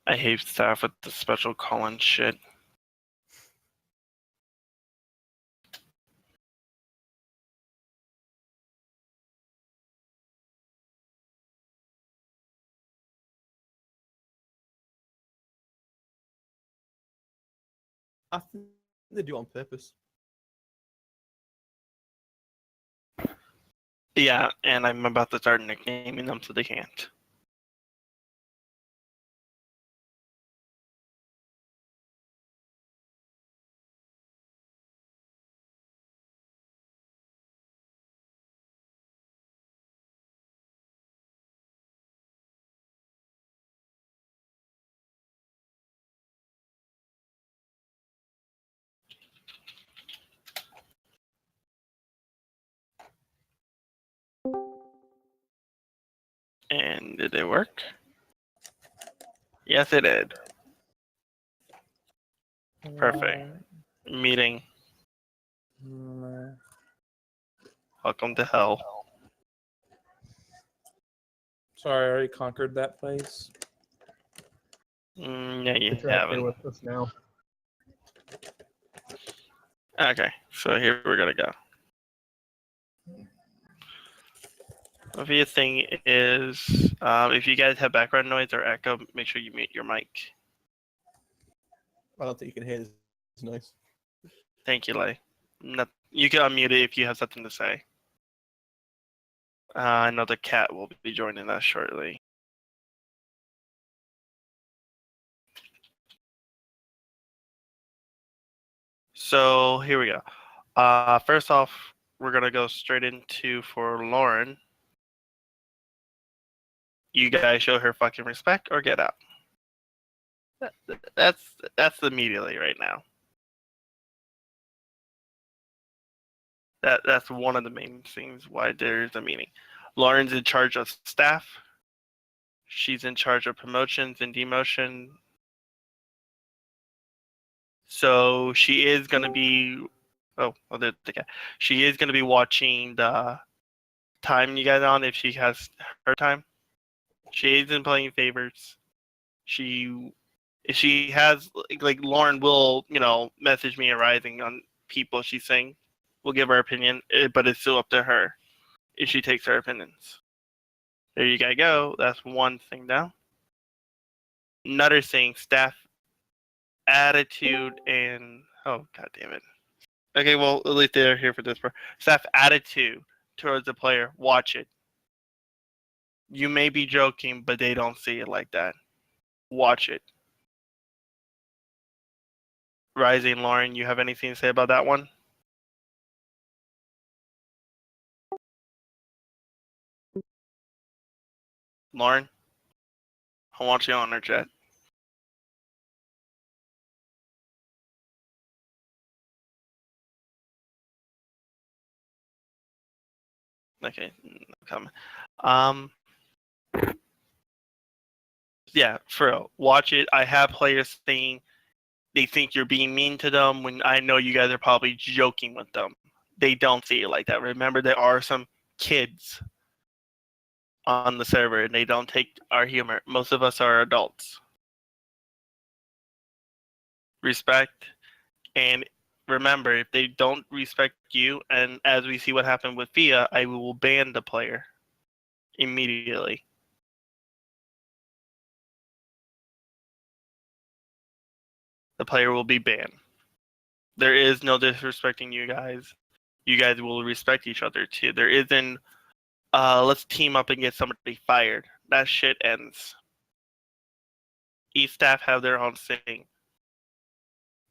I hate staff with the special call-in shit. I think they do on purpose. Yeah, and I'm about to start nicknaming them so they can't. And did it work? Yes, it did. Perfect. Meeting. Welcome to hell. Sorry, I already conquered that place. Yeah, you It's right there haven't. with us now. Okay, so here we're gonna go. The thing is, if you guys have background noise or echo, make sure you mute your mic. I don't think you can hear this noise. Thank you, Lay. You can unmute it if you have something to say. I know the cat will be joining us shortly. So here we go. First off, we're gonna go straight into for Lauren. You guys show her fucking respect or get out. That's immediately right now. That's one of the main things why there's a meeting. Lauren's in charge of staff. She's in charge of promotions and demotion. So she is gonna be there's the cat. She is gonna be watching the time you guys on if she has her time. She isn't playing favorites. If she has like Lauren will, message me arising on people she's saying. We'll give her opinion, but it's still up to her if she takes her opinions. There you guys go. That's one thing down. Another thing, staff attitude and oh god damn it. Okay, well at least they're here for this part. Staff attitude towards the player. Watch it. You may be joking, but they don't see it like that. Watch it. Rising, Lauren, you have anything to say about that one? Lauren? I want you on her chat. Okay, no comment. Yeah, for real. Watch it. I have players saying they think you're being mean to them when I know you guys are probably joking with them. They don't see it like that. Remember, there are some kids on the server and they don't take our humor. Most of us are adults. Respect. And remember, if they don't respect you, and as we see what happened with Fia, I will ban the player immediately. The player will be banned. There is no disrespecting you guys. You guys will respect each other too. There isn't, let's team up and get somebody fired. That shit ends. Each staff have their own thing.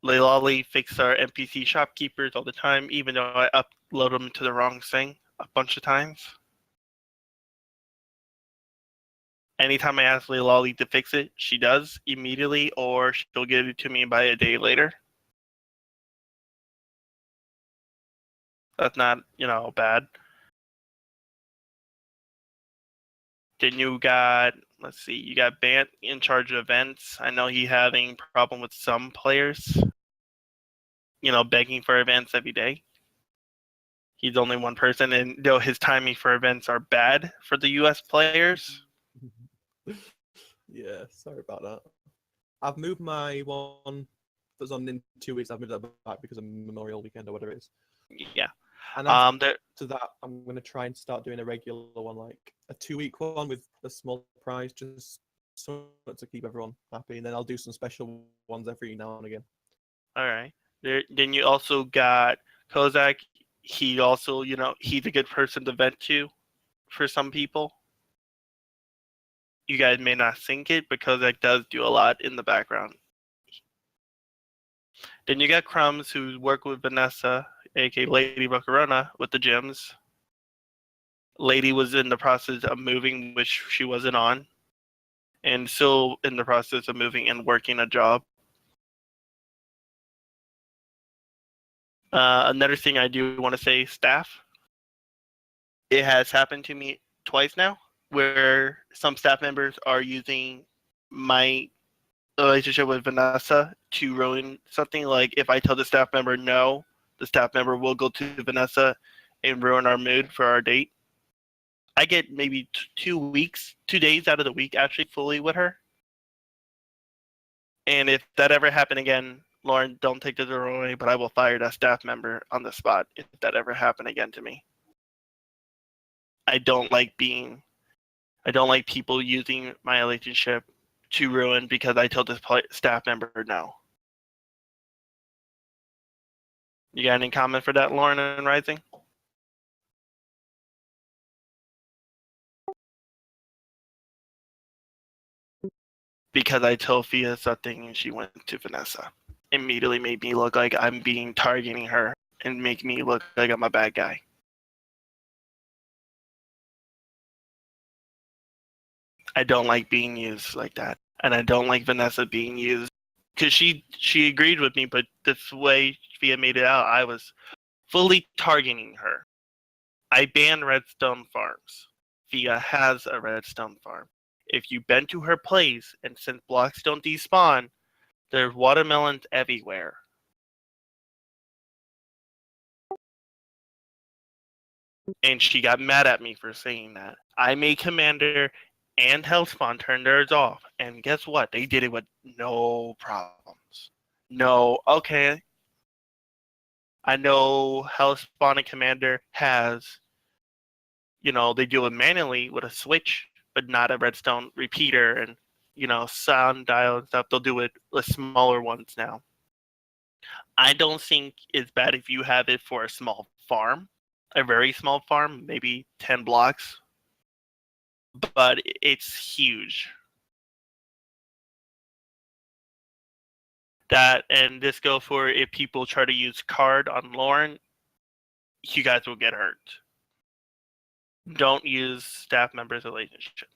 Leilali fix our NPC shopkeepers all the time, even though I upload them to the wrong thing a bunch of times. Anytime I ask Leilali to fix it, she does immediately, or she'll get it to me by a day later. That's not, bad. Then you got, let's see, you got Bant in charge of events. I know he having problem with some players, begging for events every day. He's only one person, and though his timing for events are bad for the US players. Yeah, sorry about that. I've moved my one that's on in 2 weeks. I've moved that back because of Memorial Weekend or whatever it is. Yeah. And after There, that, I'm going to try and start doing a regular one, like a 2-week one with a small prize, just so to keep everyone happy. And then I'll do some special ones every now and again. all right. Then you also got Kozak. He also, he's a good person to vent to for some people. You guys may not think it, but Kozak does do a lot in the background. Then you got Crumbs, who work with Vanessa, aka Lady Buckarona, with the gyms. Lady was in the process of moving, which she wasn't on, and still in the process of moving and working a job. Another thing I do want to say, staff. It has happened to me twice now, where some staff members are using my relationship with Vanessa to ruin something. Like if I tell the staff member no, the staff member will go to Vanessa and ruin our mood for our date. I get maybe 2 days out of the week actually fully with her. And if that ever happened again, Lauren, don't take this the wrong way, but I will fire that staff member on the spot if that ever happened again to me. I don't like people using my relationship to ruin because I told this staff member no. You got any comment for that, Lauren and Rising? Because I told Fia something and she went to Vanessa. Immediately made me look like I'm targeting her and make me look like I'm a bad guy. I don't like being used like that. And I don't like Vanessa being used. Because she agreed with me, but this way Fia made it out, I was fully targeting her. I banned Redstone Farms. Fia has a Redstone Farm. If you've been to her place, and since blocks don't despawn, there's watermelons everywhere. And she got mad at me for saying that. I made Commander and Hellspawn turn theirs off. And guess what? They did it with no problems. No, okay. I know Hellspawn and Commander has, they do it manually with a switch, but not a redstone repeater and, sound dial and stuff. They'll do it with smaller ones now. I don't think it's bad if you have it for a small farm, a very small farm, maybe 10 blocks. But it's huge. That, and this go for if people try to use card on Lauren, you guys will get hurt. Don't use staff members' relationship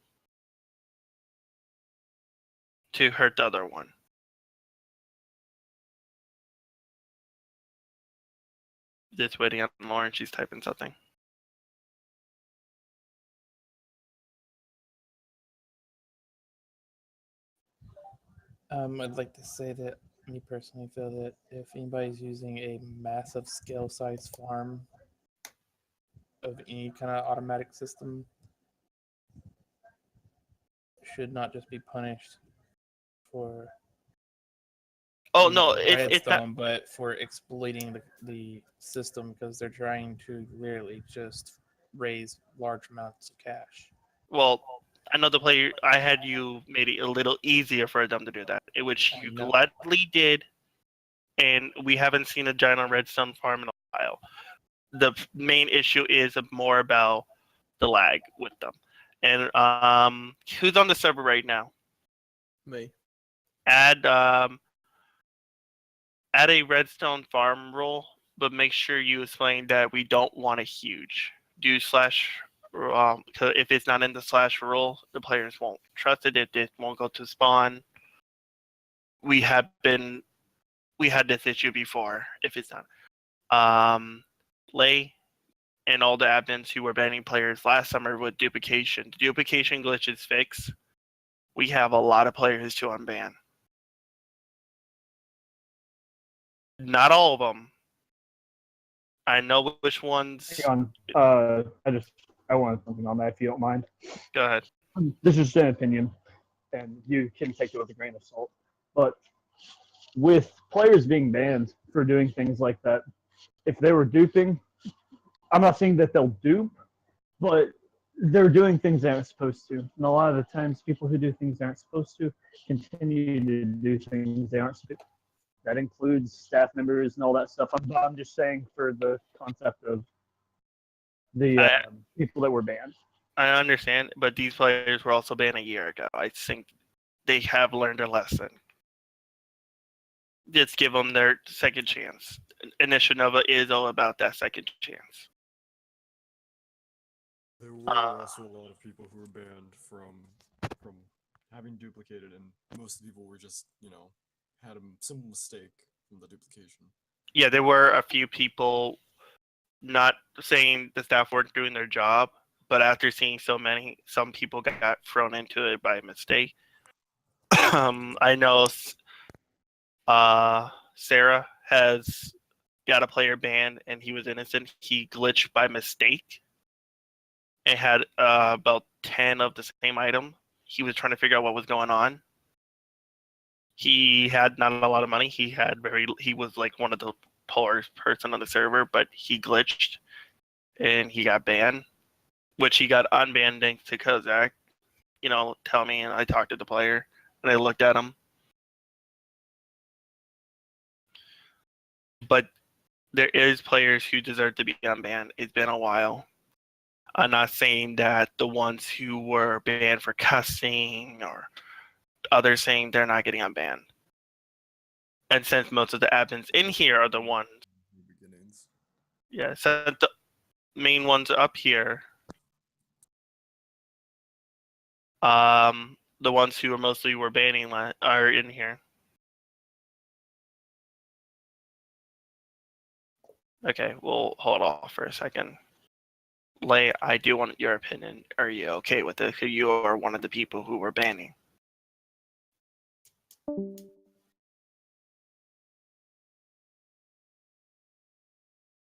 to hurt the other one. Just waiting on Lauren, she's typing something. I'd like to say that me personally feel that if anybody's using a massive scale size farm of any kind of automatic system, should not just be punished for Oh no, it's not. But for exploiting the system because they're trying to literally just raise large amounts of cash. Well, another player, I had you made it a little easier for them to do that, which you gladly did, and we haven't seen a giant redstone farm in a while. The main issue is more about the lag with them. And who's on the server right now? Me. Add a redstone farm rule, but make sure you explain that we don't want a huge. Do slash. Because if it's not in the slash rule, the players won't trust it. It won't go to spawn. We had this issue before. If it's not, Lay and all the admins who were banning players last summer with duplication. The duplication glitch is fixed. We have a lot of players to unban. Not all of them. I know which ones. Hang on. I wanted something on that, if you don't mind. Go ahead. This is an opinion, and you can take it with a grain of salt. But with players being banned for doing things like that, if they were duping, I'm not saying that they'll dupe, but they're doing things they aren't supposed to. And a lot of the times, people who do things they aren't supposed to continue to do things they aren't supposed to. That includes staff members and all that stuff. I'm just saying for the concept of the people that were banned. I understand, but these players were also banned a year ago. I think they have learned a lesson. Just give them their second chance. Initiative Nova is all about that second chance. There were also a lot of people who were banned from having duplicated, and most of the people were just, had some mistake from the duplication. Yeah, there were a few people not saying the staff weren't doing their job, but after seeing so many, some people got thrown into it by mistake. I know Sarah has got a player banned, and he was innocent. He glitched by mistake and had about 10 of the same item. He was trying to figure out what was going on. He had not a lot of money. He was like one of the poorest person on the server, but he glitched and he got banned, which he got unbanned thanks to Kozak. Tell me, and I talked to the player and I looked at him. But there is players who deserve to be unbanned. It's been a while. I'm not saying that the ones who were banned for cussing or others saying they're not getting unbanned. And since most of the admins in here are the ones, so the main ones up here, the ones who were banning are in here. Okay, we'll hold off for a second. Lay, I do want your opinion. Are you okay with it? You are one of the people who were banning.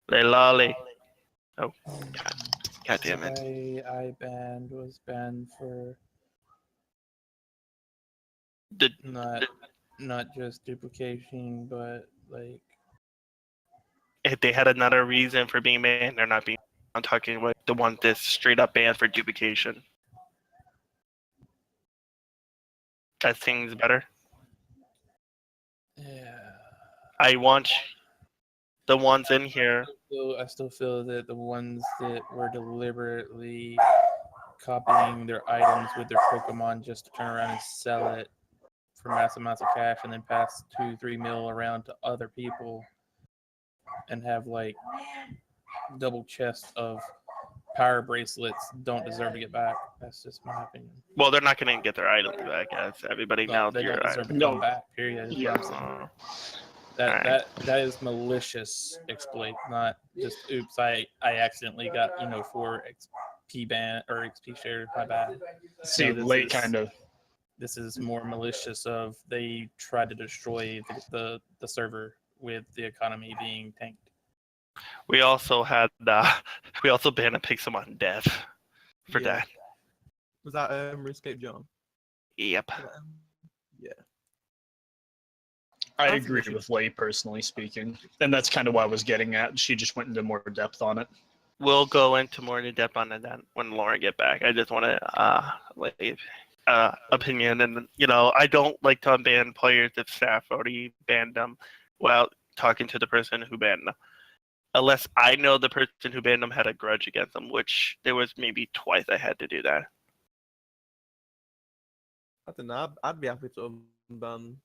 Lay Lolly. Oh, God damn it. I was banned for not just duplication, but like if they had another reason for being banned, they're not being. I'm talking about the one that's straight up banned for duplication. That thing's better. Yeah. I want the ones in here. I still feel that the ones that were deliberately copying their items with their Pokemon just to turn around and sell it for massive amounts of cash and then pass 2-3 mil around to other people and have like double chest of power bracelets don't deserve to get back. That's just my opinion. Well, they're not going to get their items back, as everybody knows. They don't deserve to come back. Period. Is what I'm saying. That is malicious exploit, not just oops. I accidentally got 4 XP ban or XP share. My bad. See, late kind of. This is more malicious. Of they tried to destroy the server with the economy being tanked. We also had we also banned a Pixelmon death for that. Was that RuneScape John? Yep. Yeah. I agree with Lay, personally speaking. And that's kind of what I was getting at. She just went into more depth on it. We'll go into more in depth on that when Lauren get back. I just want to leave opinion. And, I don't like to unban players if staff already banned them while talking to the person who banned them. Unless I know the person who banned them had a grudge against them, which there was maybe twice I had to do that. I don't know. I'd be happy to unban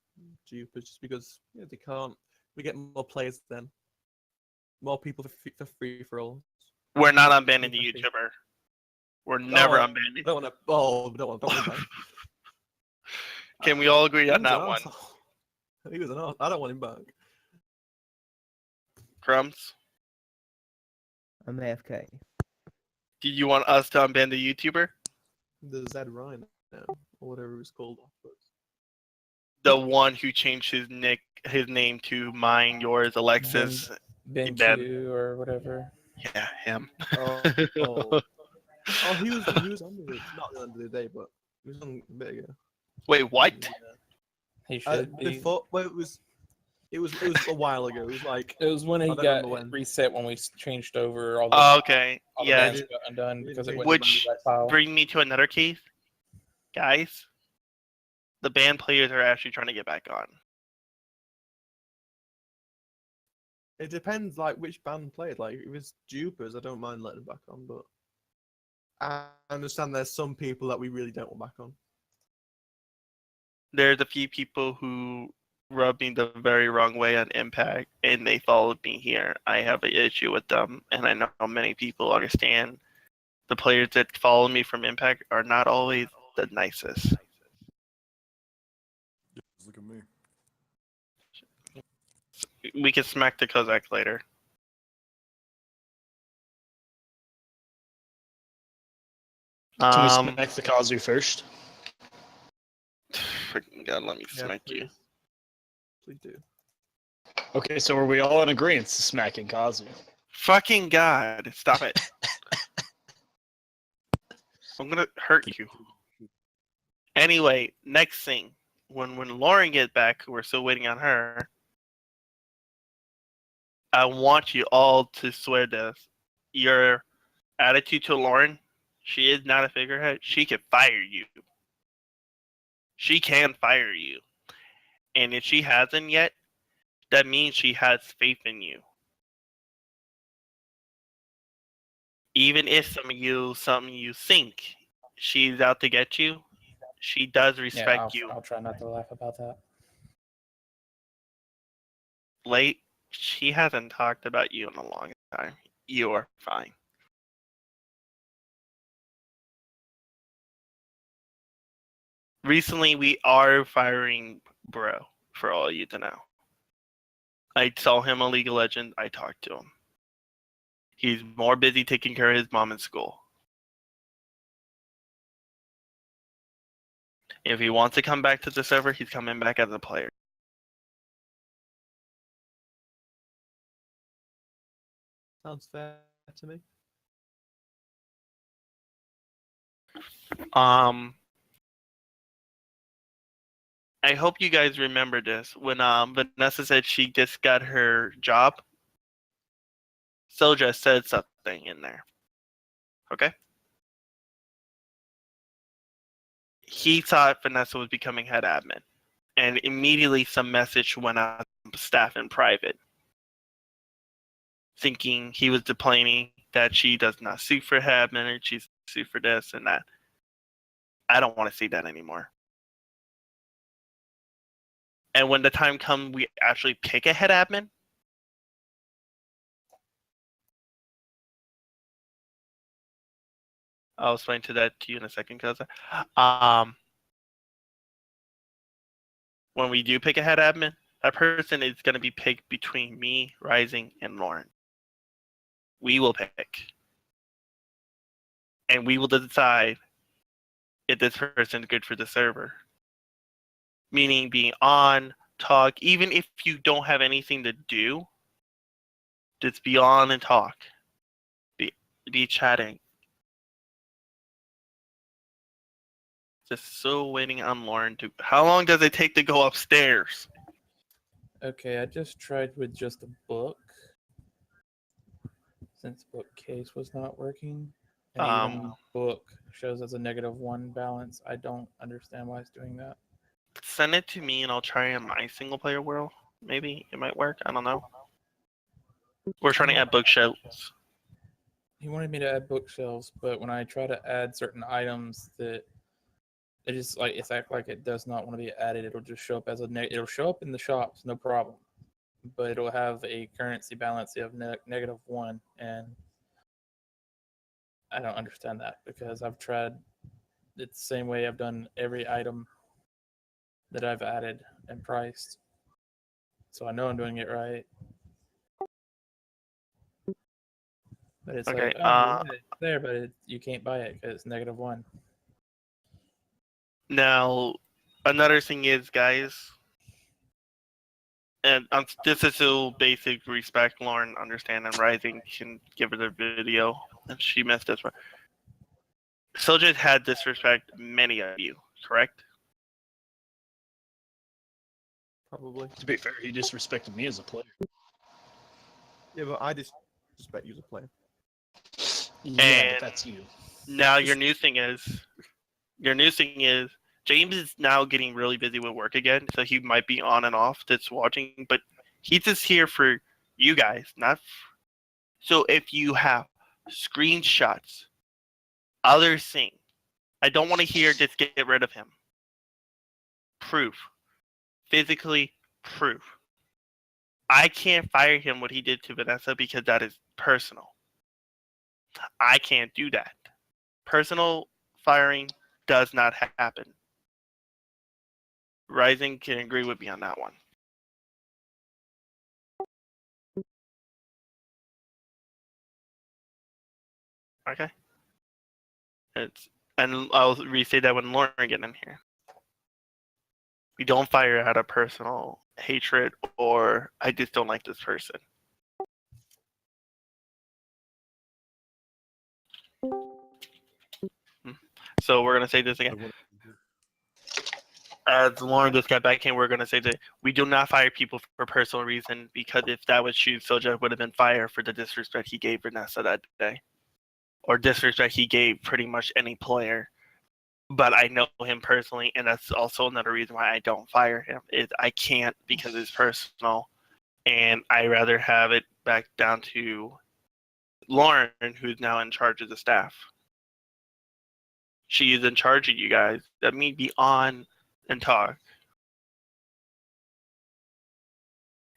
Jupiter just because they can't. We get more players then. More people for free for all. We're not unbanning the YouTuber. We're never unbanning. Don't want to. Oh, don't want to. Can we all agree on that one? He was an arsehole. I don't want him back. Crumbs? I'm AFK. Do you want us to unban the YouTuber? The Zed Ryan now, or whatever it was called. The one who changed his name to mine, yours, Alexis. Ben or whatever. Yeah, him. Oh, he was under the, not the end of the day, but he was on a bit ago. Wait, what? He should be. Before, well, it was a while ago. It was like It was when I he don't got remember when. reset when we changed over all the, Oh, okay. all the Yeah. bans got undone because it went Which to that file. bring me to another case, guys. The band players are actually trying to get back on. It depends, like which band played. Like if it's Jupers, I don't mind letting them back on, but I understand there's some people that we really don't want back on. There's a few people who rubbed me the very wrong way on Impact, and they followed me here. I have an issue with them, and I know many people understand. The players that follow me from Impact are not always the nicest. Yeah, just look at me. We can smack the Kozak later. Can we smack the Kazu first? Freaking God, let me Yeah, smack you. Please do. Okay, so are we all in agreement to smacking Kazu? Fucking God, stop it. I'm gonna hurt you. Anyway, next thing. When Lauren gets back, we're still waiting on her. I want you all to swear this. Your attitude to Lauren, she is not a figurehead. She can fire you. She can fire you. And if she hasn't yet, that means she has faith in you. Even if something you think she's out to get you, she does respect you. I'll try not to laugh about that. Late, she hasn't talked about you in a long time. You are fine. Recently, we are firing Bro, for all you to know. I saw him on League of Legends. I talked to him. He's more busy taking care of his mom in school. If he wants to come back to the server, he's coming back as a player. Sounds fair to me. I hope you guys remember this. When Vanessa said she just got her job, Soja said something in there. Okay? He thought Vanessa was becoming head admin. And immediately some message went out to staff in private. Thinking he was complaining that she does not suit for head admin, and she's suit for this and that. I don't want to see that anymore. And when the time comes, we actually pick a head admin. I'll explain to you in a second, Kaza. When we do pick a head admin, that person is going to be picked between me, Rising, and Lauren. We will pick. And we will decide if this person is good for the server. Meaning being on, talk, even if you don't have anything to do, just be on and talk. Be chatting. Just still waiting on Lauren to. How long does it take to go upstairs? Okay, I just tried with just a book. Since bookcase was not working. And even book shows as a -1 balance. I don't understand why it's doing that. Send it to me and I'll try in my single player world. Maybe it might work. I don't know. We're trying to add bookshelves. He wanted me to add bookshelves, but when I try to add certain items that it just like it's act like it does not want to be added, it'll just show up as it'll show up in the shops, no problem. But it'll have a currency balance of -1, and I don't understand that because I've tried it the same way I've done every item that I've added and priced. So I know I'm doing it right. But it's Okay, like, oh, yeah, it's there, but you can't buy it because it's -1. Now, another thing is, guys, and this is still basic respect. Lauren, understand, and Rising can give her the video, and she missed this one. Soja had disrespect many of you, correct? probably. To be fair, he disrespected me as a player. Yeah, but I just suspect you as a player. Yeah, And- but that's you. Now your new thing is James is now getting really busy with work again, so he might be on and off just watching, but he's just here for you guys, not so if you have screenshots, other things, I don't want to hear just get rid of him. Proof. Physically proof. I can't fire him what he did to Vanessa because that is personal. I can't do that. Personal firing does not happen. Rising can agree with me on that one. Okay. And I'll re-say that when Lauren get in here. We don't fire out of personal hatred or I just don't like this person. So we're gonna say this again. As Lauren just got back in, we're gonna say that we do not fire people for personal reason because if that was true, Soja would have been fired for the disrespect he gave Vanessa that day, or disrespect he gave pretty much any player. But I know him personally, and that's also another reason why I don't fire him. I can't because it's personal, and I rather have it back down to Lauren, who's now in charge of the staff. She is in charge of you guys. Let me be on and talk.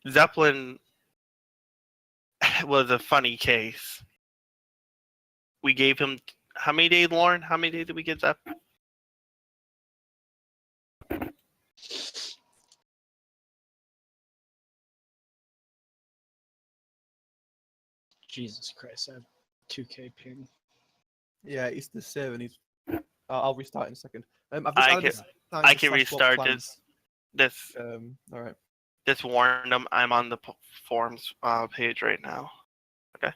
Zeppelin was a funny case. We gave him how many days, Lauren? How many days did we get Zeppelin? Jesus Christ, I have 2K ping. Yeah, it's the 7. I'll restart in a second. I've just I added can- this time I to can slash swap restart plans. this. All right. Just warn them I'm on the forums page right now. Okay.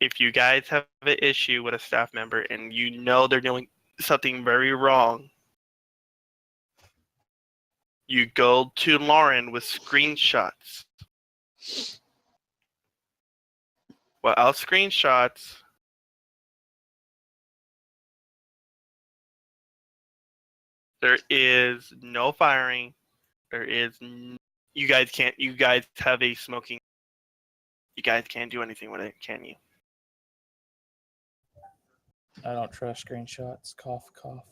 If you guys have an issue with a staff member and you know they're doing something very wrong, you go to Lauren with screenshots. Without screenshots, there is no firing. There is you guys can't. You guys have a smoking. You guys can't do anything with it, can you? I don't trust screenshots. Cough, cough.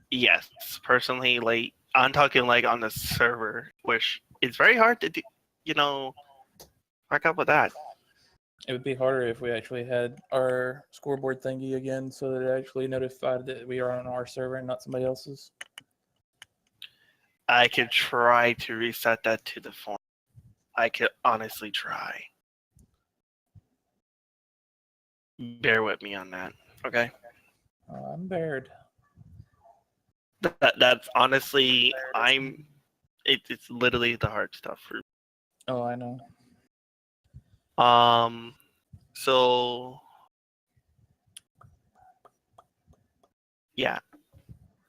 Yes, personally, like I'm talking like on the server, which it's very hard to do. Fuck up with that. It would be harder if we actually had our scoreboard thingy again, so that it actually notified that we are on our server and not somebody else's. I could try to reset that to the form. I could honestly try. Bear with me on that, okay? I'm bared. That's honestly, it's literally the hard stuff for. Oh, I know. So yeah,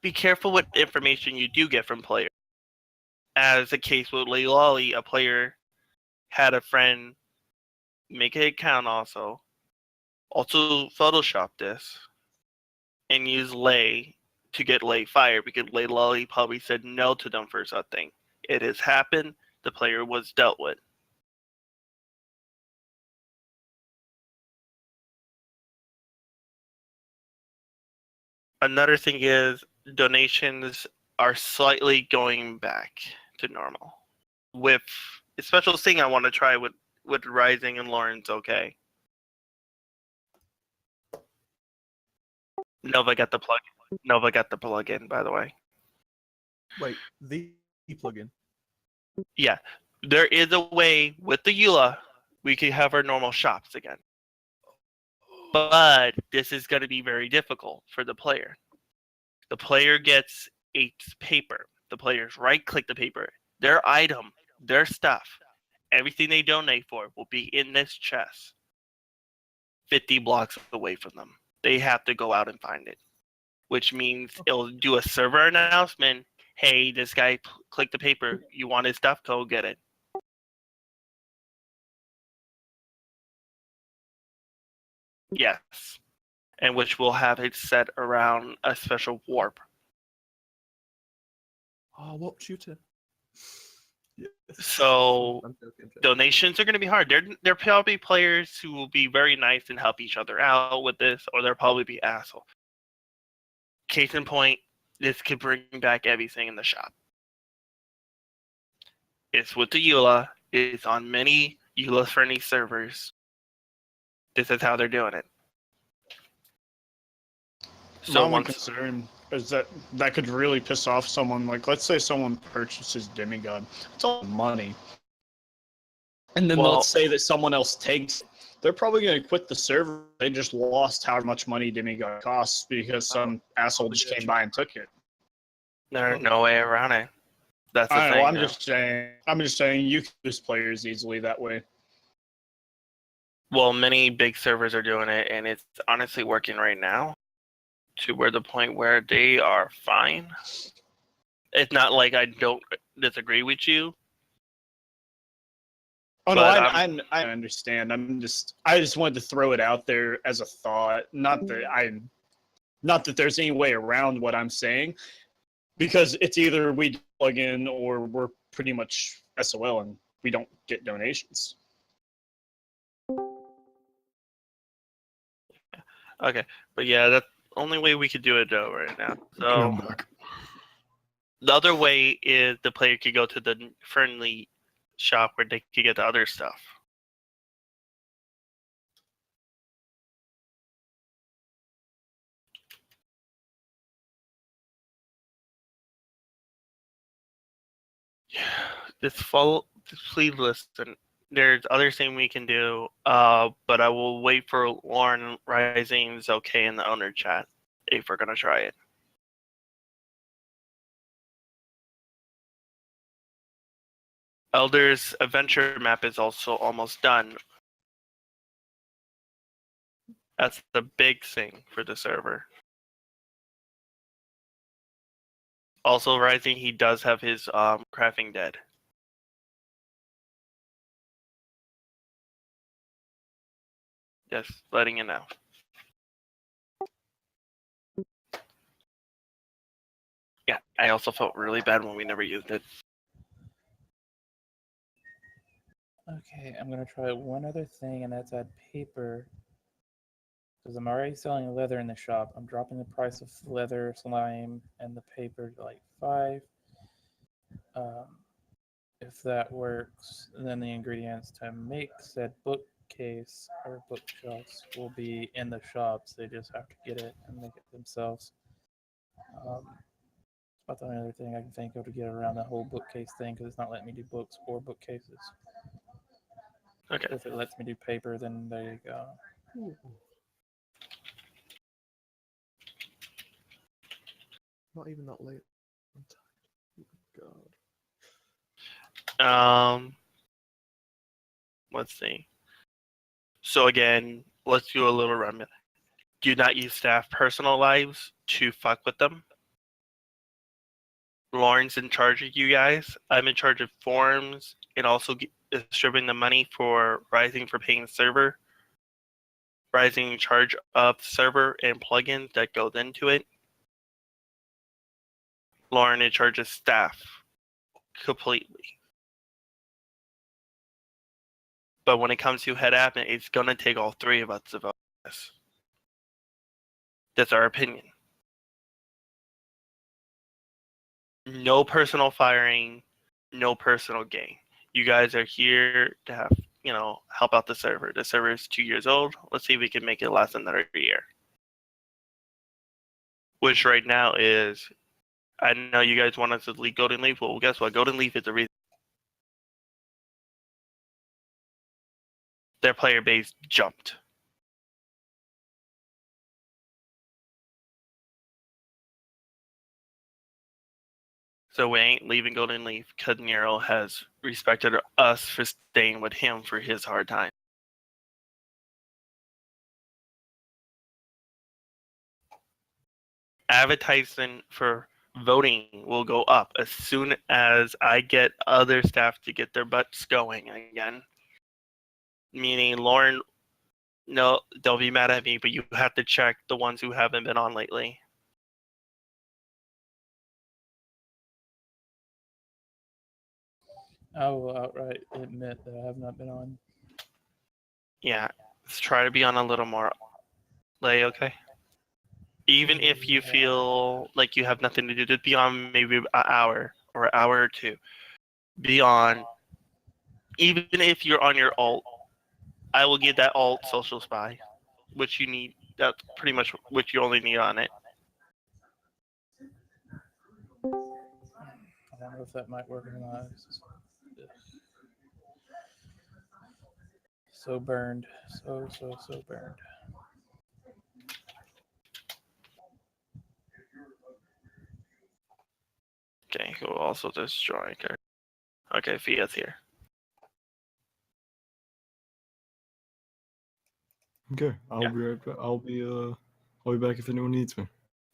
be careful what information you do get from players. As the case with Laylolly, a player had a friend make an account also Photoshop this and use Lay to get Lay fired because Laylolly probably said no to them for something. It has happened. The player was dealt with. Another thing is donations are slightly going back to normal. With a special thing I want to try with Rising and Lauren's okay. Nova got the plug-in, by the way. Wait, the plugin. Yeah, there is a way with the EULA we could have our normal shops again. But this is going to be very difficult for the player. The player gets a paper. The players right-click the paper. Their item, their stuff, everything they donate for will be in this chest 50 blocks away from them. They have to go out and find it. which means it'll do a server announcement. Hey, this guy clicked the paper. You want his stuff? Go get it. Yes. And which will have it set around a special warp. Oh, what shooter? Yes. So I'm joking, I'm joking. donations are going to be hard. There probably players who will be very nice and help each other out with this, or there'll probably be assholes. Case in point, this could bring back everything in the shop. It's with the EULA. It's on many EULA-friendly servers. This is how they're doing it. So So my only once, concern is that could really piss off someone. Like, let's say someone purchases Demigod. It's all money. And then Well- let's say that someone else takes it. They're probably going to quit the server. They just lost however much money Demigod costs because some asshole just came by and took it. there's no way around it. That's the I know, thing. I'm though. just saying you can lose players easily that way. Well, many big servers are doing it, and it's honestly working right now to where the point where they are fine. It's not like I don't disagree with you. Oh no, But I understand. I just wanted to throw it out there as a thought. Not that there's any way around what I'm saying, because it's either we plug in or we're pretty much SOL and we don't get donations. Okay, but yeah, that's the only way we could do it though right now. So the other way is the player could go to the friendly shop where they could get the other stuff. Yeah, please listen. There's other thing we can do, but I will wait for Lauren Rising's okay in the owner chat if we're gonna try it. Elder's adventure map is also almost done. That's the big thing for the server. Also, Rising, he does have his crafting dead. Just letting you know. Yeah, I also felt really bad when we never used it. Okay, I'm gonna try one other thing, and that's add paper. Because I'm already selling leather in the shop. I'm dropping the price of leather, slime, and the paper to like 5. If that works, then the ingredients to make said bookcase or bookshelves will be in the shops. They just have to get it and make it themselves. That's the only other thing I can think of to get around the whole bookcase thing, because it's not letting me do books or bookcases. Okay. If it lets me do paper, then there you go. Not even that late. I'm tired. God. Let's see. So again, let's do a little run. Do not use staff personal lives to fuck with them. Lauren's in charge of you guys. I'm in charge of forms and also distributing the money for Rising for paying the server. Rising in charge of the server and plugins that goes into it. Lauren in charge of staff completely. But when it comes to head admin, it's gonna take all three of us to vote this. That's our opinion. No personal firing, no personal gain. You guys are here to have, help out the server. The server is 2 years old. Let's see if we can make it last another year. Which right now is, I know you guys want us to leave Golden Leaf. Well, guess what? Golden Leaf is the reason their player base jumped. So we ain't leaving Golden Leaf because Nero has respected us for staying with him for his hard time. advertisement for voting will go up as soon as I get other staff to get their butts going again. Meaning, Lauren, no, they'll be mad at me, but you have to check the ones who haven't been on lately. I will outright admit that I have not been on. Yeah, let's try to be on a little more. Like, okay. Even if you feel like you have nothing to do, just be on maybe an hour or an hour or two. Be on. Even if you're on your alt, I will get that alt social spy, which you need. That's pretty much what you only need on it. I don't know if that might work or not. So burned. So burned. Okay, who also destroy character? Okay, Fia's here. Okay, Yeah. be right back. I'll be back if anyone needs me.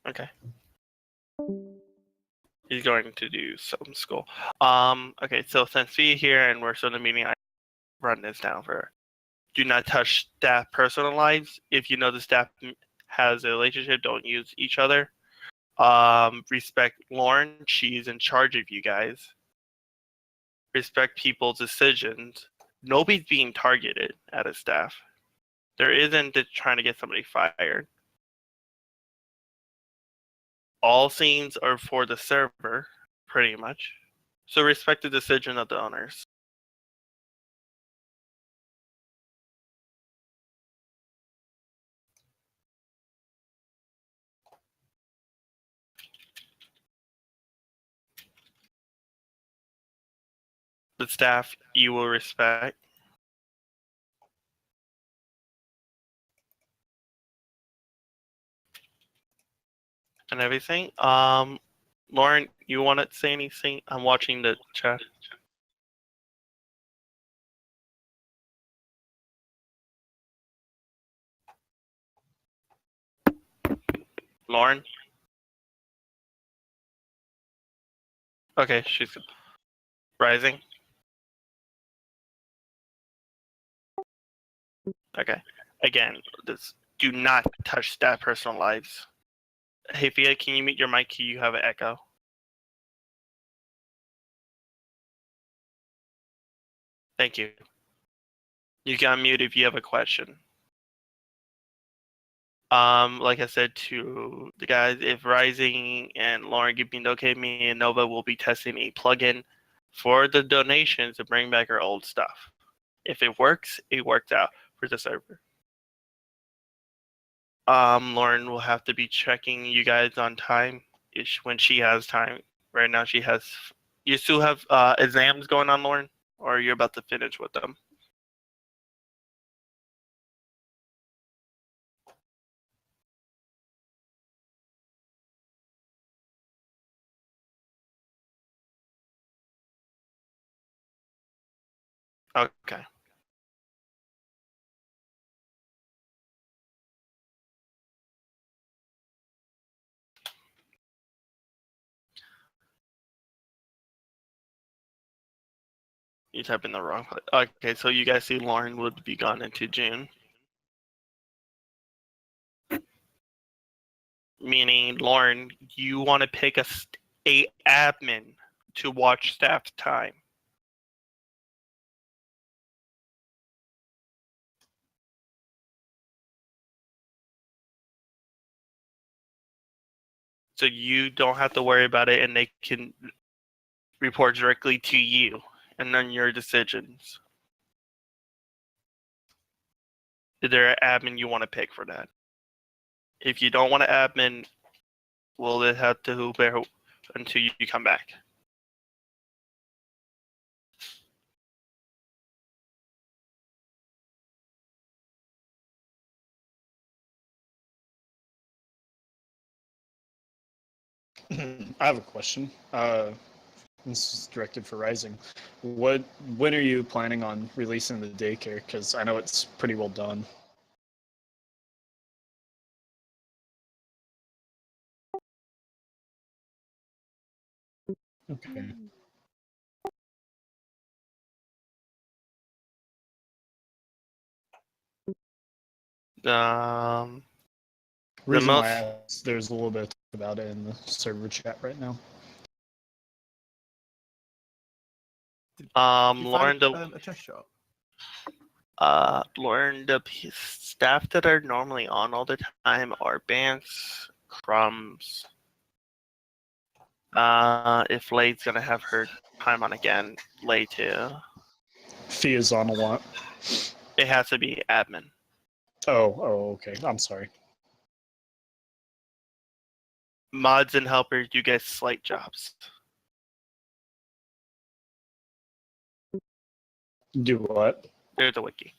Okay. He's going to do some school. Okay, so since Fia here and we're still in the meeting, I run this down for her. Do not touch staff personal lives. If you know the staff has a relationship, don't use each other. Respect Lauren. She's in charge of you guys. Respect people's decisions. Nobody's being targeted at a staff. There isn't trying to get somebody fired. All scenes are for the server, pretty much. So respect the decision of the owners. The staff you will respect. And everything. Lauren, you want to say anything? I'm watching the chat. Lauren? Okay, she's good. Rising? Okay. Again, this, do not touch staff personal lives. Hey, Fia, can you mute your mic? You have an echo. Thank you. You can unmute if you have a question. Like I said to the guys, if Rising and Lauren give me the okay, me and Nova will be testing a plugin for the donations to bring back our old stuff. If it works out for the server. Lauren will have to be checking you guys on time when she has time. Right now she has. You still have exams going on, Lauren, or you're about to finish with them? Okay. You type in the wrong place. Okay, so you guys see Lauren would be gone into June. Meaning, Lauren, you want to pick a admin to watch staff time. So you don't have to worry about it and they can report directly to you and then your decisions. Is there an admin you want to pick for that? If you don't want an admin, will it have to bear until you come back? I have a question. This is directed for Rising. When are you planning on releasing the daycare? Because I know it's pretty well done. Okay. The Reason why I most asked, there's a little bit about it in the server chat right now. Did you Lauren, find a chest shop? Lauren, staff that are normally on all the time are Bance, Crumbs. If Lay's gonna have her time on again, Lay too. Fee is on a lot. It has to be admin. Oh, okay. I'm sorry. Mods and helpers, you get slight jobs. Do what? There's a wiki.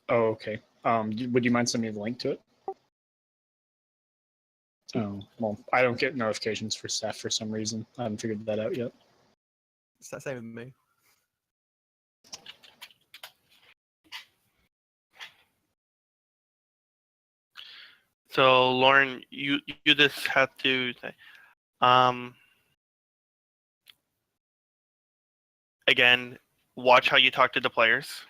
Oh, okay. Would you mind sending me the link to it? Oh, well, I don't get notifications for staff for some reason. I haven't figured that out yet. It's that same with me. So Lauren, you just have to say, again, watch how you talk to the players.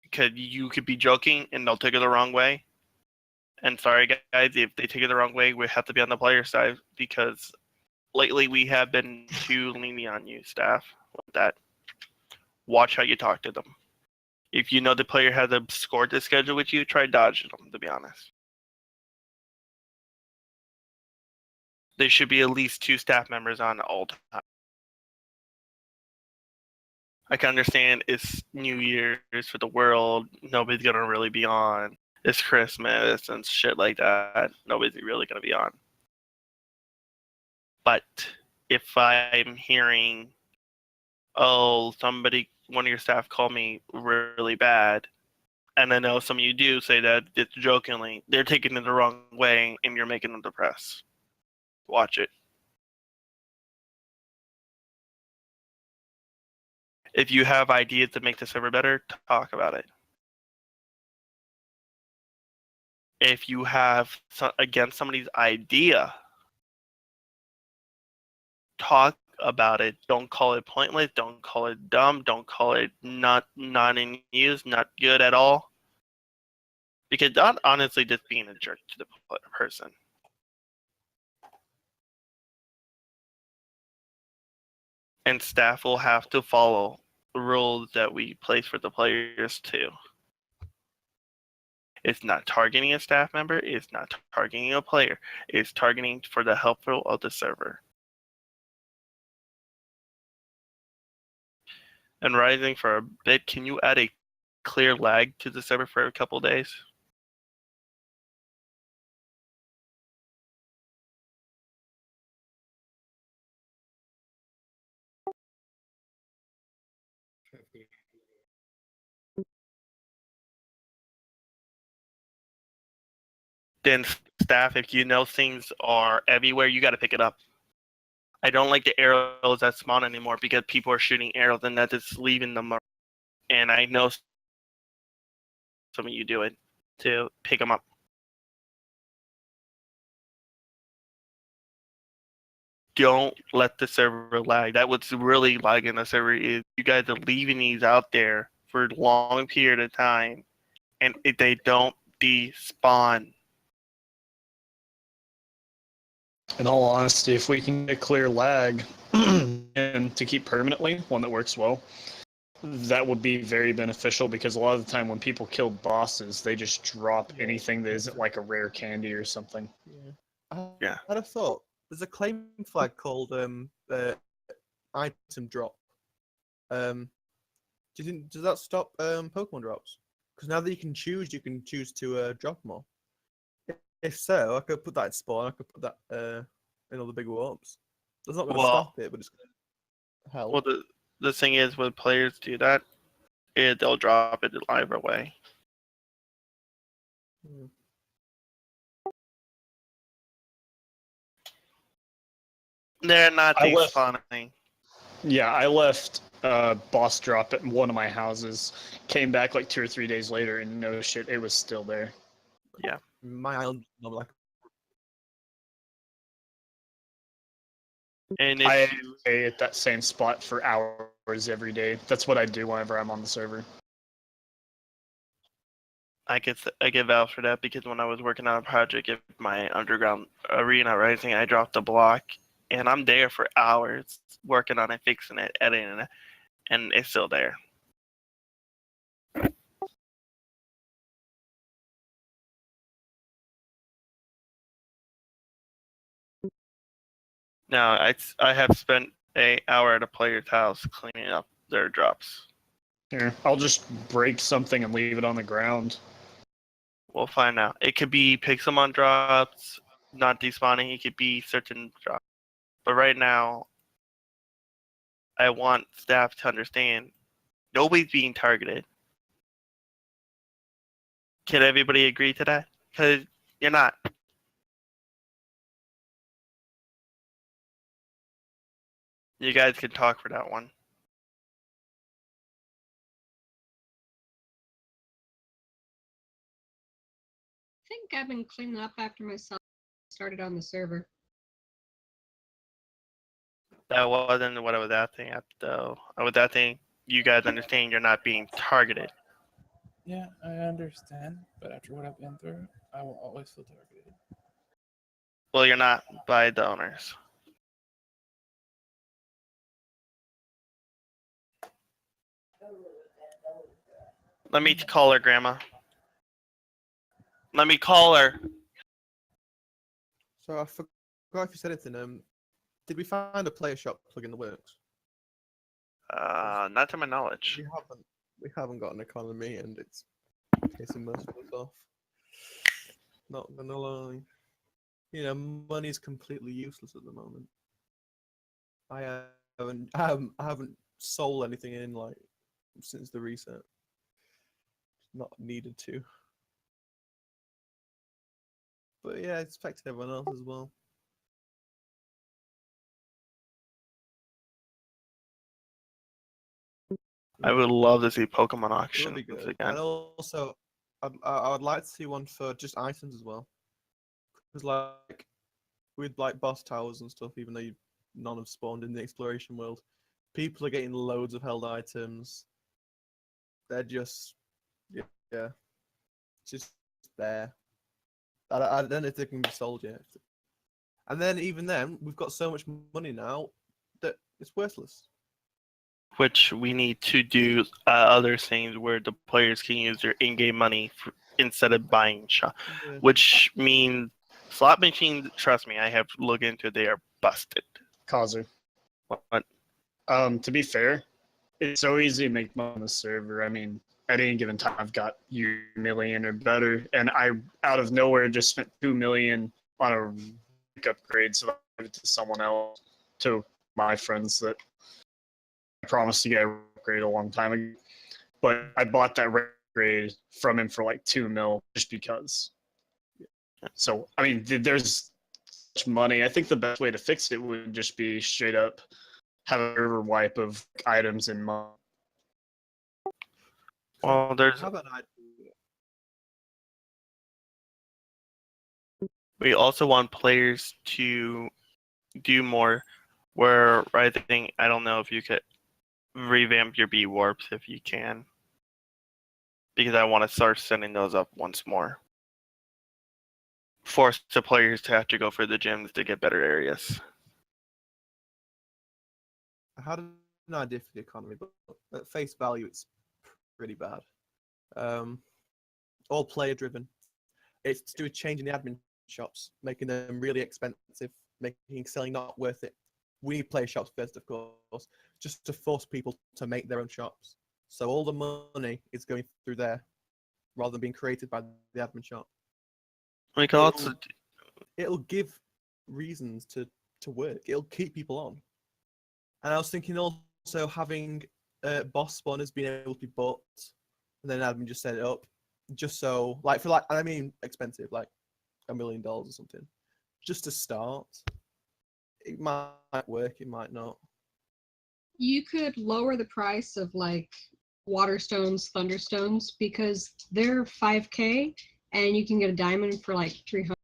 Because you could be joking and they'll take it the wrong way. And sorry guys, if they take it the wrong way, we have to be on the player side because lately we have been too lenient on you, staff, with that. Watch how you talk to them. If you know the player has a score to schedule with you, try dodging them, to be honest. There should be at least 2 staff members on all the time. I can understand it's New Year's for the world. Nobody's going to really be on. It's Christmas and shit like that. Nobody's really going to be on. But if I'm hearing, oh, one of your staff called me really bad, and I know some of you do say that it's jokingly, they're taking it the wrong way and you're making them depressed. Watch it. If you have ideas to make the server better, talk about it. If you have, against somebody's idea, talk about it. Don't call it pointless. Don't call it dumb. Don't call it not in use, not good at all. Because that's honestly just being a jerk to the person. And staff will have to follow the rules that we place for the players too. It's not targeting a staff member. It's not targeting a player. It's targeting for the helpful of the server. And Rising, for a bit, can you add a clear lag to the server for a couple days? Then staff, if you know things are everywhere, you got to pick it up. I don't like the arrows that spawn anymore because people are shooting arrows and that is leaving them. And I know some of you do it to pick them up. Don't let the server lag. That what's really lagging the server is you guys are leaving these out there for a long period of time, and if they don't despawn. In all honesty, if we can get clear lag and to keep permanently, one that works well, that would be very beneficial because a lot of the time when people kill bosses, they just drop anything that isn't like a rare candy or something. Yeah. I'd have thought there's a claim flag called item drop. Do you think does that stop Pokemon drops? Because now that you can choose to drop more. If so, I could put that in spawn. I could put that in all the big warps. That's not going to stop it, but it's going to help. Well, the thing is, when players do that, they'll drop it either way. They're not despawning. Yeah, I left boss drop at one of my houses, came back like 2 or 3 days later, and no shit, it was still there. Yeah. My island, like And I if lay at that same spot for hours every day. That's what I do whenever I'm on the server. I get vouch for that because when I was working on a project at my underground arena rising, I dropped a block and I'm there for hours working on it, fixing it, editing it, and it's still there. Now I have spent an hour at a player's house cleaning up their drops. Here, I'll just break something and leave it on the ground. We'll find out. It could be Pixelmon drops, not despawning. It could be certain drops. But right now, I want staff to understand nobody's being targeted. Can everybody agree to that? Because you're not. You guys can talk for that one. I think I've been cleaning up after myself. Started on the server. That wasn't what I was asking at, though. I was asking you guys understand you're not being targeted. Yeah, I understand, but after what I've been through, I will always feel targeted. Well, you're not by the owners. Let me call her, Grandma. Let me call her. So I forgot if you said anything. Did we find a player shop plug in the works? Not to my knowledge. We haven't got an economy, and it's pissing most of us off. Not gonna lie. You know, money's completely useless at the moment. I haven't sold anything in like since the reset. Not needed to. But yeah, it's affected everyone else as well. I would love to see Pokemon It would auctions be good. again. And also, I would like to see one for just items as well. Because like with like boss towers and stuff, even though none have spawned in the exploration world, people are getting loads of held items. They're just yeah, just there. I don't know if they can be sold yet. And then even then, we've got so much money now that it's worthless. Which we need to do other things where the players can use their in-game money instead of buying shop. Yeah. Which means slot machines. Trust me, I have looked into. They are busted. Kazu. What? To be fair, it's so easy to make money on the server. I mean, at any given time, I've got $1 million or better, and I, out of nowhere, just spent $2 million on a rank upgrade, so I gave it to someone else, to my friends that I promised to get a upgrade a long time ago. But I bought that upgrade from him for like $2 million just because. So, I mean, there's much money. I think the best way to fix it would just be straight up have a server wipe of items and money. Well, there's. How about I? We also want players to do more. Where I think I don't know if you could revamp your B warps if you can, because I want to start sending those up once more. Force the players to have to go for the gyms to get better areas. I had an idea for the economy, but at face value, it's pretty bad. All player driven. It's to do with changing the admin shops, making them really expensive, making selling not worth it. We need player shops first, of course, just to force people to make their own shops. So all the money is going through there, rather than being created by the admin shop. We can also. It'll give reasons to work. It'll keep people on. And I was thinking also having boss spawners being able to be bought, and then admin just set it up, just so I mean expensive, like $1 million or something, just to start. It might work, it might not. You could lower the price of like Waterstones, Thunderstones, because they're 5K and you can get a diamond for like 300.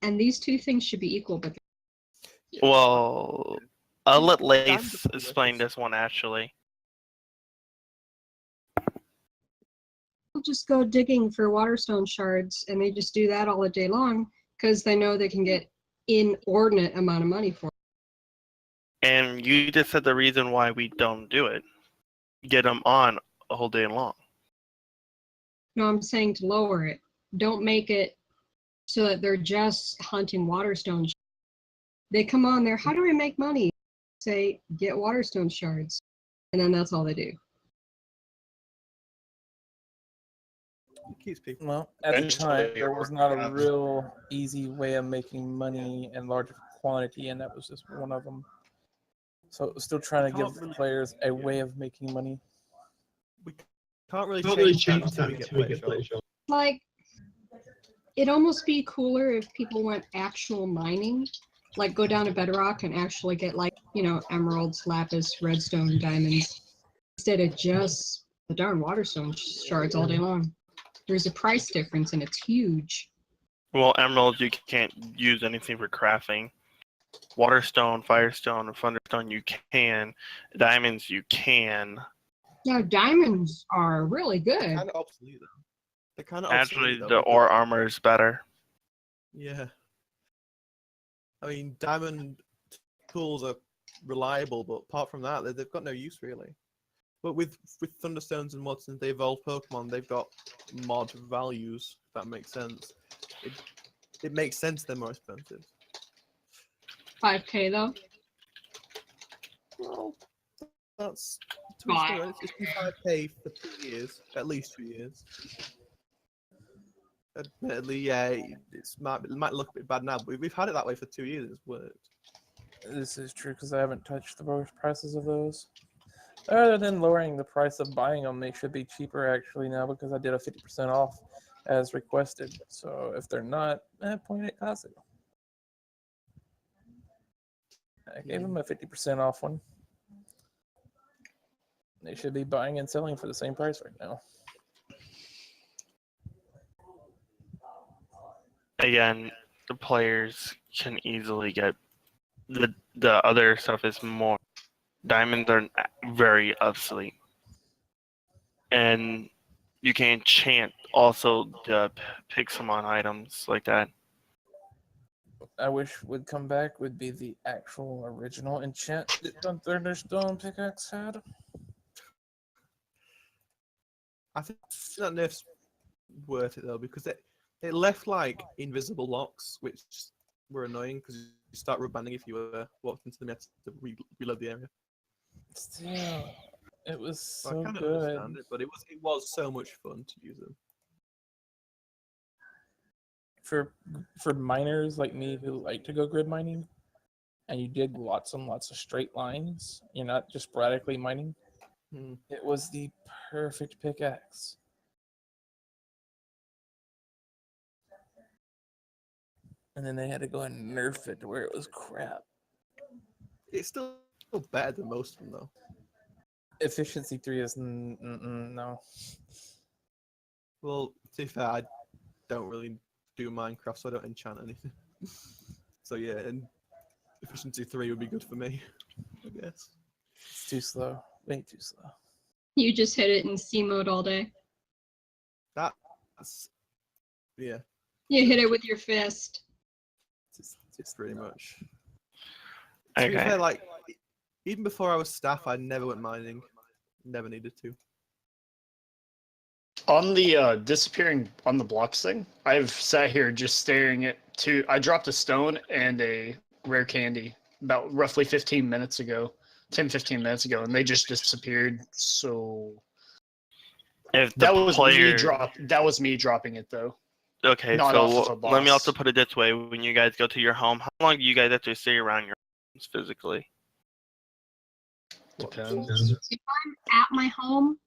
And these two things should be equal, but Well, I'll let Diamonds are Lace pretty explain worthless. this one actually. People just go digging for waterstone shards, and they just do that all the day long because they know they can get inordinate amount of money for it. And you just said the reason why we don't do it. Get them on a whole day long. No, I'm saying to lower it. Don't make it so that they're just hunting waterstone. They come on there. How do we make money? Say, get waterstone shards, and then that's all they do. It keeps people. Well, at the time, Eventually, there was not a real easy way of making money in large quantity, and that was just one of them. So it was still trying to Can't give the really- players a way of making money. We can't really change that until we get player shop. Like, it'd almost be cooler if people went actual mining, like go down to Bedrock and actually get like, emeralds, lapis, redstone, diamonds, instead of just the darn waterstone shards all day long. There's a price difference and it's huge. Well, emeralds you can't use anything for crafting. Waterstone, firestone, or thunderstone you can. Diamonds you can. Now, diamonds are really good. Kind of obsolete though. They're kind of Actually, obsolete, the though, ore armor is better. Yeah. I mean, diamond tools are reliable, but apart from that, they've got no use really. But with Thunderstones and mods, since they evolve Pokemon, they've got mod values. If that makes sense. It makes sense they're more expensive. 5K though. Well, that's Why? it's been 5K for 2 years, at least 2 years. Admittedly, yeah, it might look a bit bad now, but we've had it that way for 2 years. It's worked. This is true because I haven't touched the prices of those. Other than lowering the price of buying them, they should be cheaper actually now because I did a 50% off as requested. So if they're not, point at Kazu. I gave them a 50% off one. They should be buying and selling for the same price right now. Again, the players can easily get the other stuff is more. Diamonds are very obsolete, and you can enchant also the Pixelmon items like that. I wish would come back would be the actual original enchant that Thunderstone pickaxe had. I think that nerf's worth it though because it left like invisible locks, which were annoying because you start rubanding if you walked into them, you had to reload the area. Still, it was So I so kind of good. understand it, but it was so much fun to use them. For miners like me who like to go grid mining, and you dig lots and lots of straight lines, you're not just sporadically mining. Hmm. It was the perfect pickaxe. And then they had to go and nerf it to where it was crap. It's still better than most of them though. Efficiency 3 is no. Well, to be fair, I don't really do Minecraft, so I don't enchant anything. So yeah, and efficiency 3 would be good for me, I guess. It's too slow. Way too slow. You just hit it in C mode all day. That's yeah, You hit it with your fist. it's pretty much. To be Okay. fair, like even before I was staff, I never went mining. Never needed to. On the disappearing on the blocks thing, I've sat here just staring at two. I dropped a stone and a rare candy about roughly 15 minutes ago, 15 minutes ago, and they just disappeared. So If the that was player, That was me dropping it though. okay, not so off of a let me also boss. put it this way: when you guys go to your home, how long do you guys have to stay around your homes physically? Depends. If I'm at my home,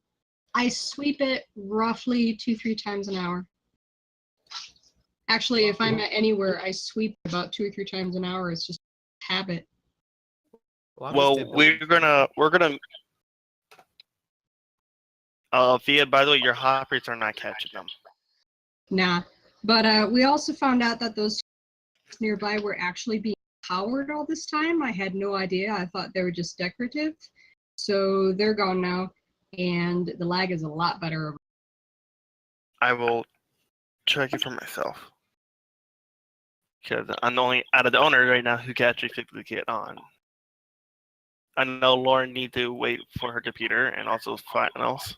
I sweep it roughly 2-3 times an hour. Actually, if I'm at anywhere, I sweep about 2 or 3 times an hour. It's just habit. Well, we're gonna. Thea, by the way, your hoppers are not catching them. Nah. But we also found out that those nearby were actually being powered all this time. I had no idea. I thought they were just decorative. So they're gone now, and the lag is a lot better. I will check it for myself. Because I'm the only out of the owner right now who can actually physically get on. I know Lauren needs to wait for her computer and also finals.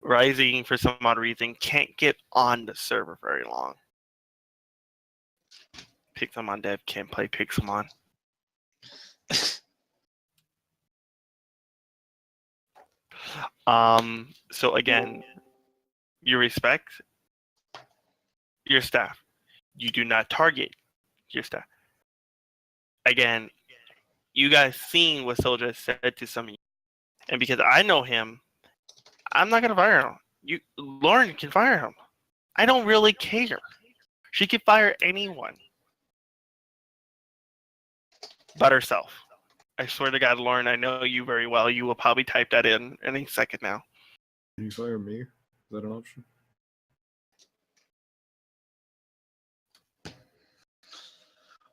Rising, for some odd reason, can't get on the server very long. Pixelmon dev can't play Pixelmon. So again, you respect your staff. You do not target your staff. Again, you guys seen what Soldier said to some of you. And because I know him, I'm not gonna fire him. Lauren can fire him. I don't really care. She can fire anyone but herself. I swear to God, Lauren, I know you very well. You will probably type that in any second now. Can you fire me? Is that an option?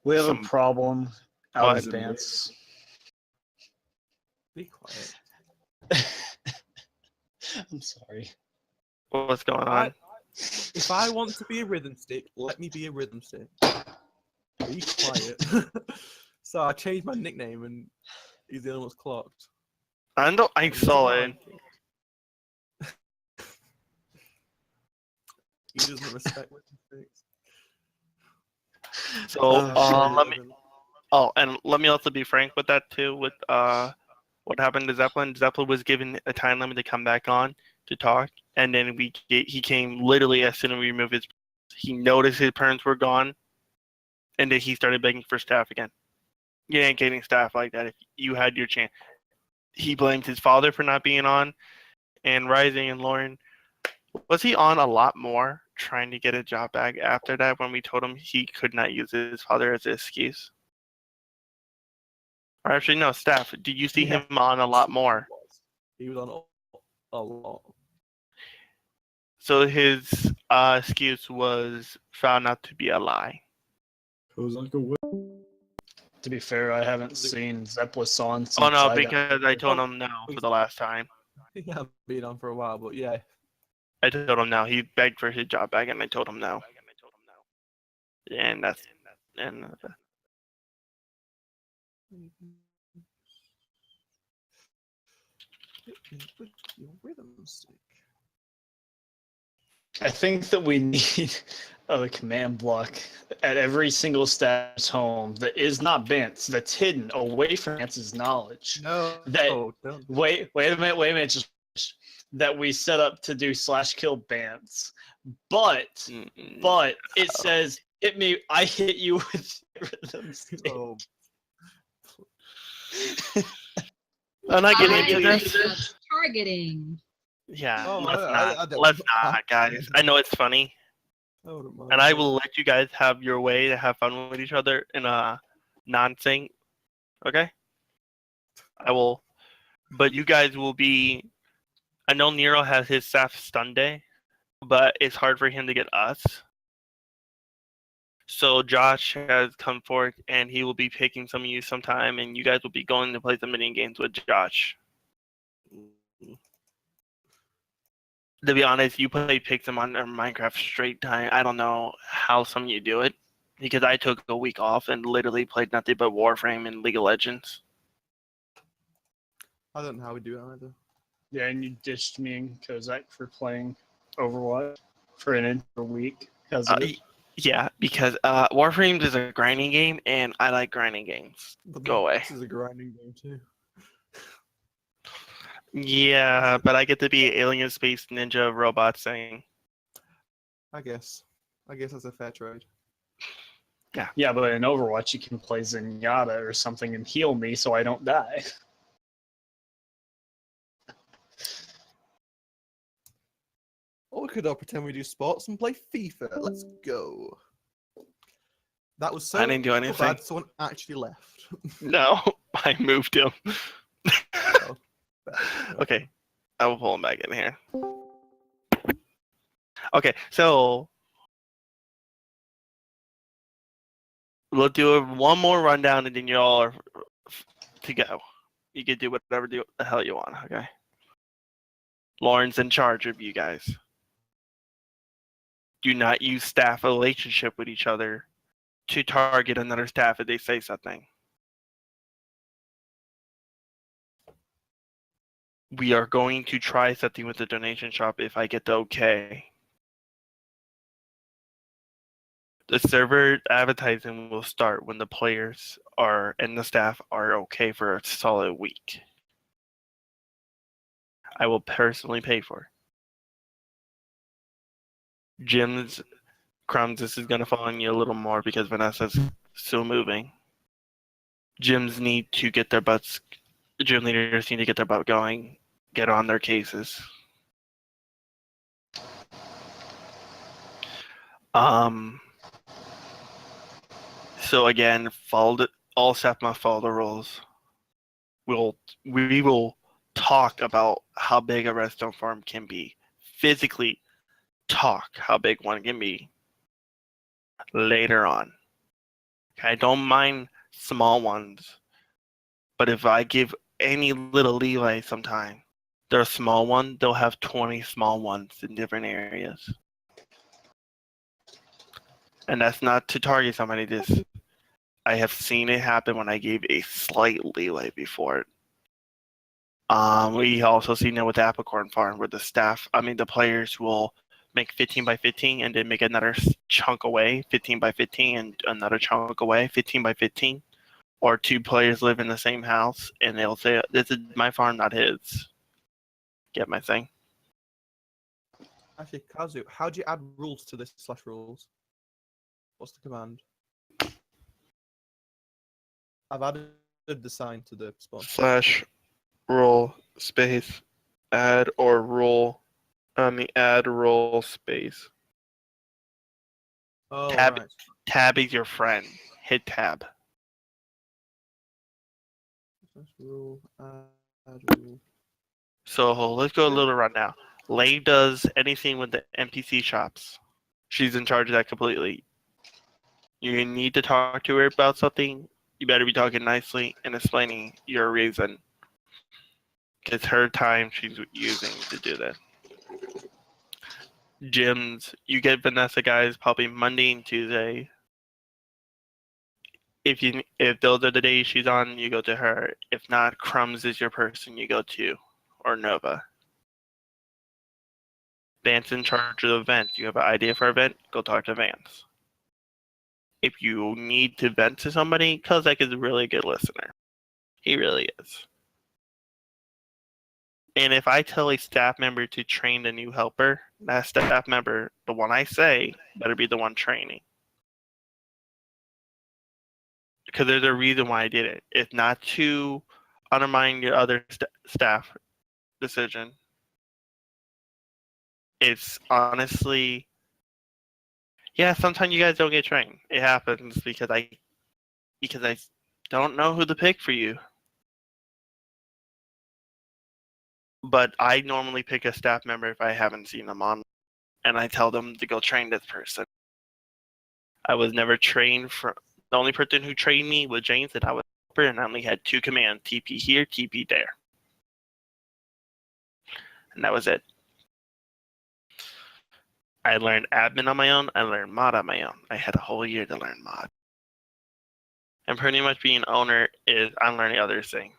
We have Some- a problem out What? of dance. Be quiet. I'm sorry. What's going on? If I want to be a rhythm stick, let me be a rhythm stick. Be quiet. So I changed my nickname and he's the only one that's clocked. I saw it. He doesn't respect rhythm sticks. So Oh, let me. Oh, and let me also be frank with that too. With what happened to Zeppelin? Zeppelin was given a time limit to come back on to talk, and then he came literally as soon as we removed his. He noticed his parents were gone, and then he started begging for staff again. You ain't getting staff like that if you had your chance. He blamed his father for not being on, and Rising and Lauren. Was he on a lot more trying to get a job back after that when we told him he could not use his father as an excuse? Or actually, no, staff. Did you see him on a lot more? He was on a lot. So his excuse was found out to be a lie. It was like a whip. To be fair, I haven't seen Zeppelin on since Oh no, I got- because I told him no for the last time. He hasn't been on for a while, but yeah. I told him no. He begged for his job back, and I told him no. And that's and With your rhythm stick. I think that we need a command block at every single staff's home that is not Bance, that's hidden away from Bance's knowledge. No, That- don't. Wait a minute, just that we set up to do /kill Bance. But it says hit me, I hit you with rhythm stick. Oh, I'm not getting I into think this. that's targeting. Yeah, Oh, let's I not. don't- Let's not, guys. I know it's funny, I wouldn't mind and I that. will let you guys have your way to have fun with each other in a non-sync. Okay? I will, but you guys will be. I know Nero has his staff stun day, but it's hard for him to get us. So Josh has come forth, and he will be picking some of you sometime, and you guys will be going to play some mini games with Josh. To be honest, you play Pixelmon or Minecraft straight time. I don't know how some of you do it, because I took a week off and literally played nothing but Warframe and League of Legends. I don't know how we do it either. Yeah, and you ditched me and Kozak for playing Overwatch for an entire week. Because of it. Yeah, because Warframe is a grinding game, and I like grinding games. But Go away. This is a grinding game too. Yeah, but I get to be alien space ninja robot thing. I guess that's a fair trade. Yeah, but in Overwatch you can play Zenyatta or something and heal me so I don't die. Or we could all pretend we do sports and play FIFA. Let's go. That was so I didn't do anything. bad. Someone actually left. No, I moved him. Oh, bad. Okay, I will pull him back in here. Okay, so We'll do one more rundown, and then you all are to go. You can do whatever the hell you want. Okay. Lauren's in charge of you guys. Do not use staff relationship with each other to target another staff if they say something. We are going to try something with the donation shop if I get the okay. The server advertising will start when the players are and the staff are okay for a solid week. I will personally pay for it. Jim's Crumbs, this is gonna fall on you a little more because Vanessa's still moving. Gyms need to get their butts. Gym leaders need to get their butt going, get on their cases. So again, all staff must follow the rules. We will talk about how big a redstone farm can be. Physically talk how big one can be later on. I don't mind small ones, but if I give any little leeway sometime, they're a small one, they'll have 20 small ones in different areas. And that's not to target somebody. I have seen it happen when I gave a slight leeway before. We also seen it with the Apicorn Farm where the players will make 15 by 15 and then make another chunk away, 15 by 15 and another chunk away, 15 by 15. Or two players live in the same house and they'll say, this is my farm, not his. Get my thing? Actually, Kazu, how do you add rules to this /rules? What's the command? I've added the sign to the spawn. /rule space add or rule on the add rule space. Oh, Tab. right. Tab is your friend. Hit tab. /rule, add rule. So let's go a little rundown. Lay does anything with the NPC shops. She's in charge of that completely. You need to talk to her about something. You better be talking nicely and explaining your reason. It's her time she's using to do that. Gyms, you get Vanessa guys probably Monday and Tuesday. If those are the days she's on, you go to her. If not, Crumbs is your person you go to, or Nova. Vance in charge of the event. You have an idea for an event, go talk to Vance. If you need to vent to somebody, Kozak is a really good listener. He really is. And if I tell a staff member to train the new helper, that staff member, the one I say, better be the one training. Because there's a reason why I did it. It's not to undermine your other staff decision. It's honestly, yeah, sometimes you guys don't get trained. It happens because I don't know who to pick for you. But I normally pick a staff member if I haven't seen them on, and I tell them to go train this person. I was never trained for. The only person who trained me was James, and I was a helper, and I only had 2 commands: TP here, TP there, and that was it. I learned admin on my own. I learned mod on my own. I had a whole year to learn mod. And pretty much being owner is I'm learning other things.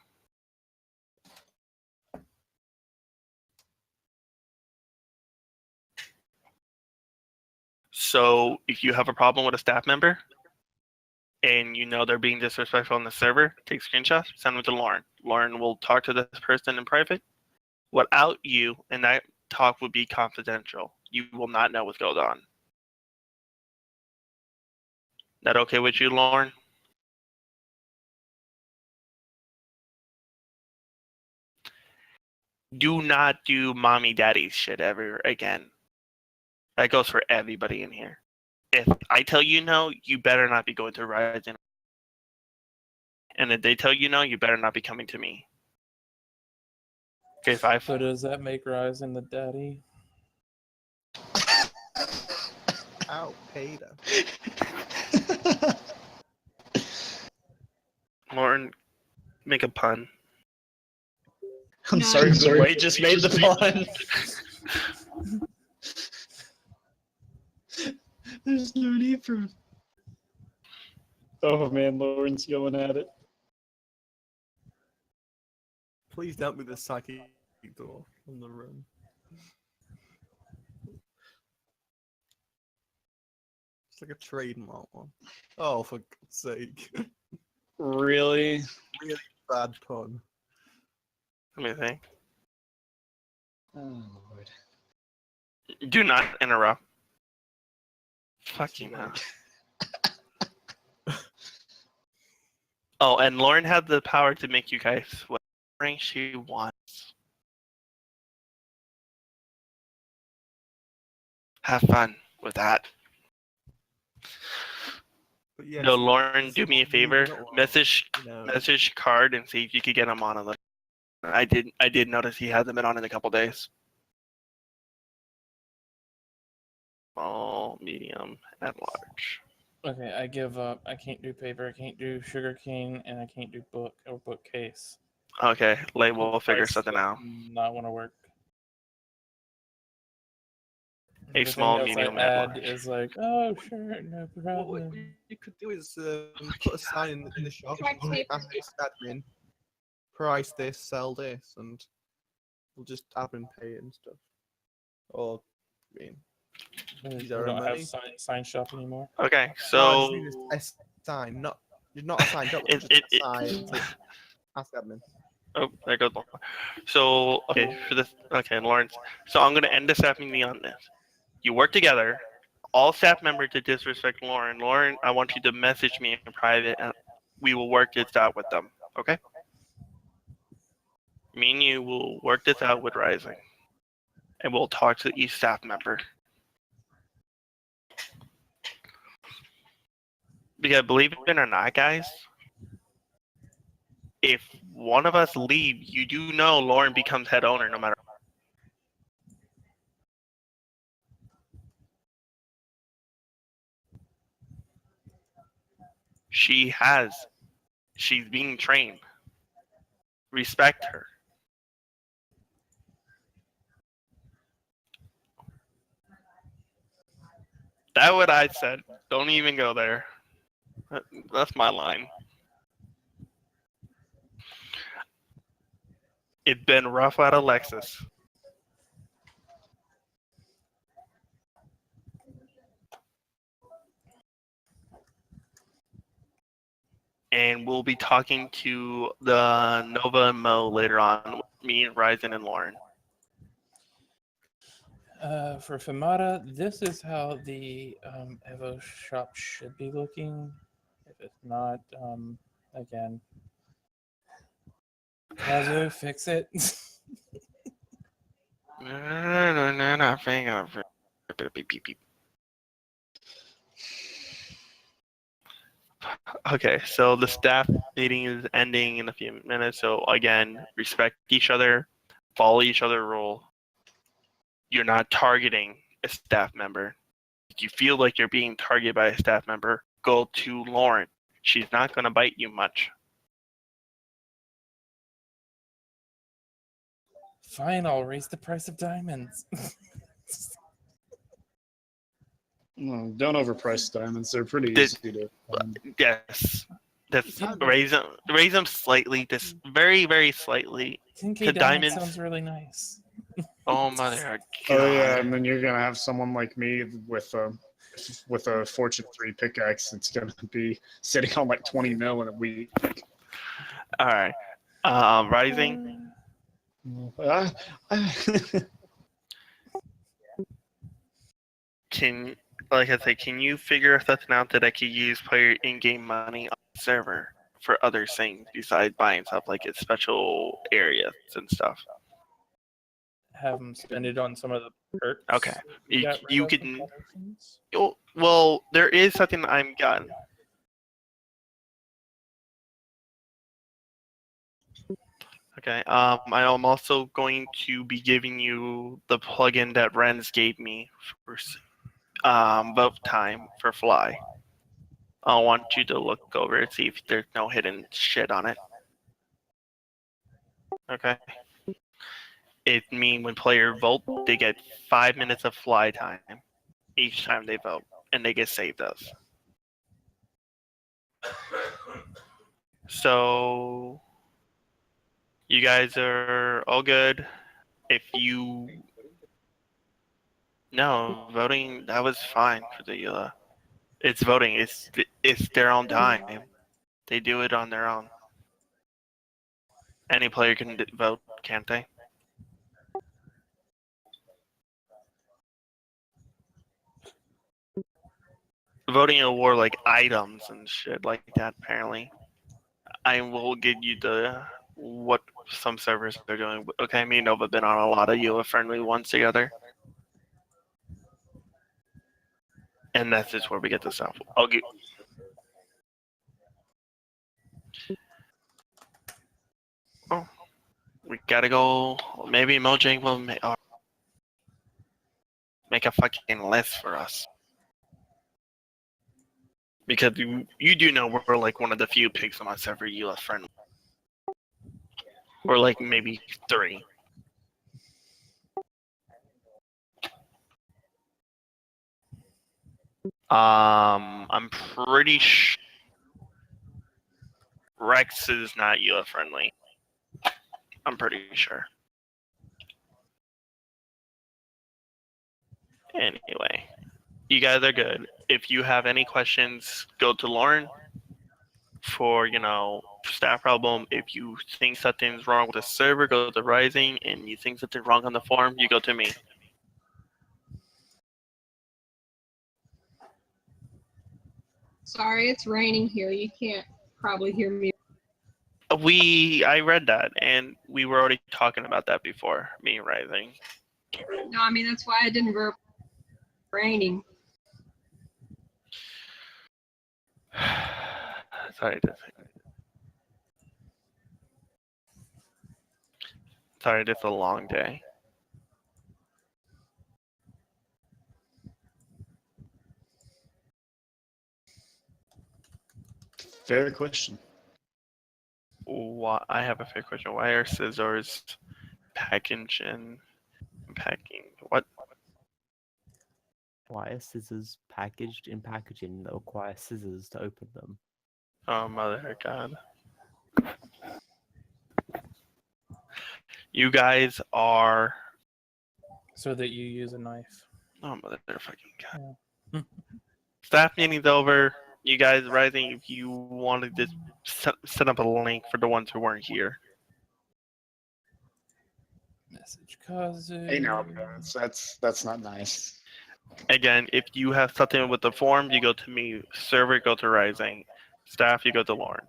So if you have a problem with a staff member and you know they're being disrespectful on the server, take screenshots, send them to Lauren. Lauren will talk to this person in private without you, and that talk would be confidential. You will not know what's going on. That okay with you, Lauren? Do not do mommy daddy shit ever again. That goes for everybody in here. If I tell you no, you better not be going to Ryzen. And if they tell you no, you better not be coming to me. Okay, 5. So does that make Ryzen the daddy? Ow, Peter. Lauren, make a pun. I'm No, sorry, I'm but sorry, Wade just made the pun. There's no need for. Oh man, Lauren's going at it. Please don't be the psychic door in the room. It's like a trademark one. Oh, for God's sake. Really? Bad pun. Let me think. Oh Lord. Do not interrupt. Fucking hell. Oh, and Lauren had the power to make you guys whatever she wants. Have fun with that. But yes, No, Lauren, this do is me a what we favor. don't want, Message you know. Card and see if you could get him on a list. I did notice he hasn't been on in a couple days. Small, medium, and large. Okay, I give up. I can't do paper. I can't do sugar cane, and I can't do book or bookcase. Okay, we'll figure Price something does out. Not want to work. A Everything small, else medium, I and add large. is like, oh sure, no What problem. you could do is put a sign in the shop, ask this admin, price this, sell this, and we'll just admin pay it and stuff. Or, I mean, We These are don't have money. sign shop anymore. Okay, no, I so just mean it's a sign, not a sign, don't It- just it- a sign. to Ask admin. oh, there goes Lauren. So okay, for this, okay, Lawrence. So I'm gonna end the staff meeting on this. You work together. All staff members to disrespect Lauren. Lauren, I want you to message me in private, and we will work this out with them. Okay? Me and you will work this out with Rising, and we'll talk to each staff member. Because believe it or not, guys, if one of us leave, you do know Lauren becomes head owner no matter. She's being trained. Respect her. That's what I said. Don't even go there. That's my line. It's been rough out of Lexus. And we'll be talking to the Nova and Mo later on. Me, Ryzen, and Lauren. For Femata, this is how the Evo shop should be looking. If it's not, again, Kazu, fix it. Okay, so the staff meeting is ending in a few minutes. So again, respect each other, follow each other rule. You're not targeting a staff member. If you feel like you're being targeted by a staff member, go to Lauren. She's not going to bite you much. Fine, I'll raise the price of diamonds. No, don't overprice diamonds. They're pretty Did- easy to. Yes, just raise them slightly, just very, very slightly. 10K To diamond diamonds. sounds really nice. Oh mother Oh yeah, God. and then you're gonna have someone like me with a Fortune 3 pickaxe that's gonna be sitting on like 20 mil in a week. All right, Rising. Can, like I said, can you figure something out that I could use player in-game money on the server for other things besides buying stuff like its special areas and stuff? Have them spend it on some of the perks. Okay. we You- got rid you of can- from collections. Well, there is something I'm got. Okay. I am also going to be giving you the plugin that Renz gave me for vote time for Fly. I want you to look over and see if there's no hidden shit on it. Okay. It means when players vote, they get 5 minutes of fly time each time they vote, and they get saved us. So you guys are all good. If you no voting, that was fine for the. It's voting. It's their own time. They do it on their own. Any player can vote, can't they? Voting award like items and shit like that. Apparently, I will give you the what some servers are doing. Okay, me and Nova been on a lot of UA friendly ones together, and that's just where we get the stuff. I'll give. Oh, we gotta go. Maybe Mojang will make a fucking list for us. Because you do know we're like one of the few pigs on my server UA friendly. Or like maybe 3. I'm pretty sure Rex is not UA friendly. I'm pretty sure. Anyway, you guys are good. If you have any questions, go to Lauren for, staff problem. If you think something's wrong with the server, go to Rising. And you think something's wrong on the forum, you go to me. Sorry, it's raining here. You can't probably hear me. I read that, and we were already talking about that before, me and Rising. No, I mean, that's why I didn't verb raining. Sorry, it's a long day. Fair question. Why, I have a fair question. Why are scissors packaged and packing? What? Why are scissors packaged in packaging that require scissors to open them? Oh, mother God. You guys are. So that you use a knife. Oh, mother fucking God. Yeah. Staff meeting's over. You guys, Rising, if you want to just set up a link for the ones who weren't here. Message cousin. Hey, now that's not nice. Again, if you have something with the form, you go to me. Server, go to Rising. Staff, you go to Lauren.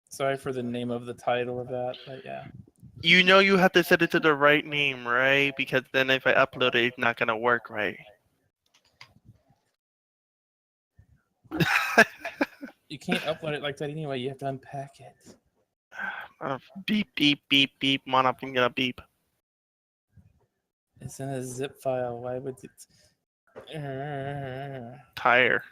Sorry for the name of the title of that, but yeah. You know you have to set it to the right name, right? Because then if I upload it, it's not gonna work right. You can't upload it like that anyway. You have to unpack it. Beep, beep, beep, beep. Man, I'm gonna beep. It's in a zip file. Why would it? Tire.